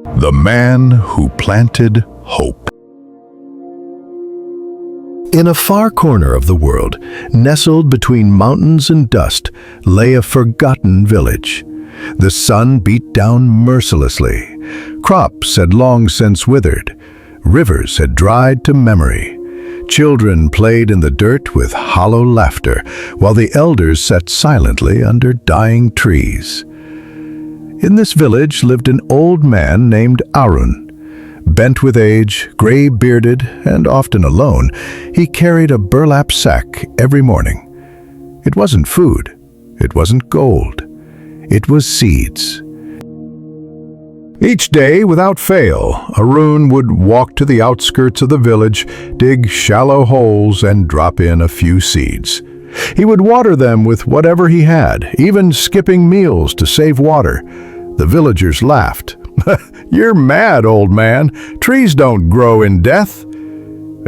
The Man Who Planted Hope. In a far corner of the world, nestled between mountains and dust, lay a forgotten village. The sun beat down mercilessly. Crops had long since withered. Rivers had dried to memory. Children played in the dirt with hollow laughter, while the elders sat silently under dying trees. In this village lived an old man named Arun. Bent with age, gray-bearded, and often alone, he carried a burlap sack every morning. It wasn't food. It wasn't gold. It was seeds. Each day, without fail, Arun would walk to the outskirts of the village, dig shallow holes, and drop in a few seeds. He would water them with whatever he had, even skipping meals to save water. The villagers laughed. "You're mad, old man. Trees don't grow in death.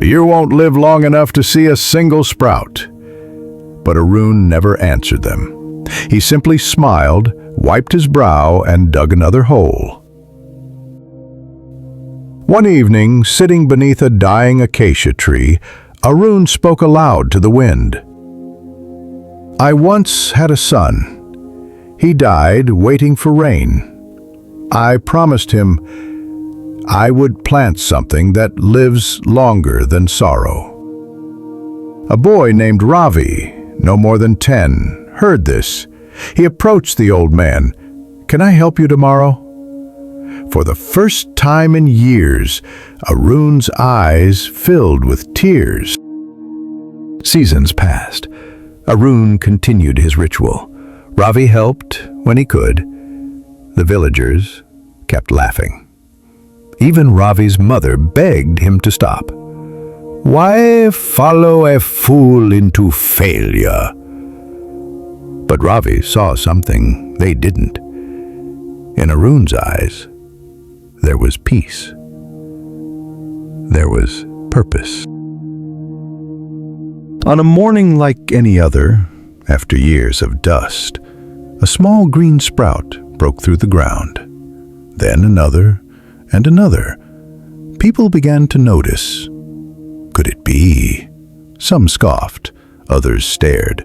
You won't live long enough to see a single sprout." But Arun never answered them. He simply smiled, wiped his brow, and dug another hole. One evening, sitting beneath a dying acacia tree, Arun spoke aloud to the wind. "I once had a son. He died waiting for rain. I promised him I would plant something that lives longer than sorrow." A boy named Ravi, no more than 10, heard this. He approached the old man. "Can I help you tomorrow?" For the first time in years, Arun's eyes filled with tears. Seasons passed. Arun continued his ritual. Ravi helped when he could. The villagers kept laughing. Even Ravi's mother begged him to stop. "Why follow a fool into failure?" But Ravi saw something they didn't. In Arun's eyes, there was peace. There was purpose. On a morning like any other, after years of dust, a small green sprout broke through the ground. Then another and another. People began to notice. Could it be? Some scoffed, others stared.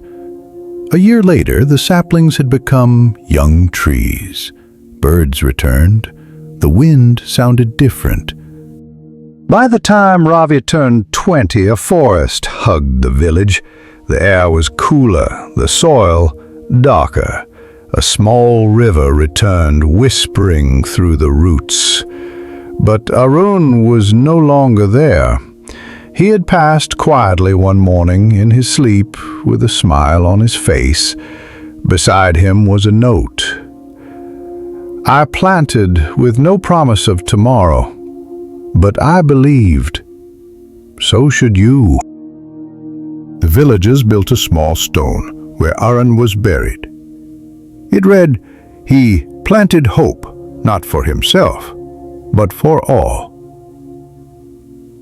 A year later, the saplings had become young trees. Birds returned. The wind sounded different. By the time Ravi turned 20, a forest hugged the village. The air was cooler, the soil darker. A small river returned, whispering through the roots. But Arun was no longer there. He had passed quietly one morning in his sleep with a smile on his face. Beside him was a note. "I planted with no promise of tomorrow, but I believed. So should you." The villagers built a small stone where Arun was buried. It read, "He planted hope, not for himself, but for all."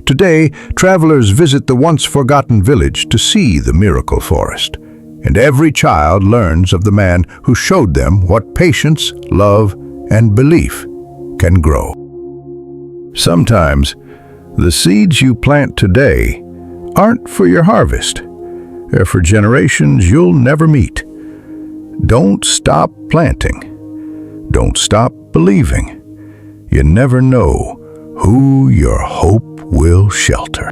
Today, travelers visit the once-forgotten village to see the miracle forest, and every child learns of the man who showed them what patience, love, and belief can grow. Sometimes, the seeds you plant today aren't for your harvest. They're for generations you'll never meet. Don't stop planting. Don't stop believing. You never know who your hope will shelter.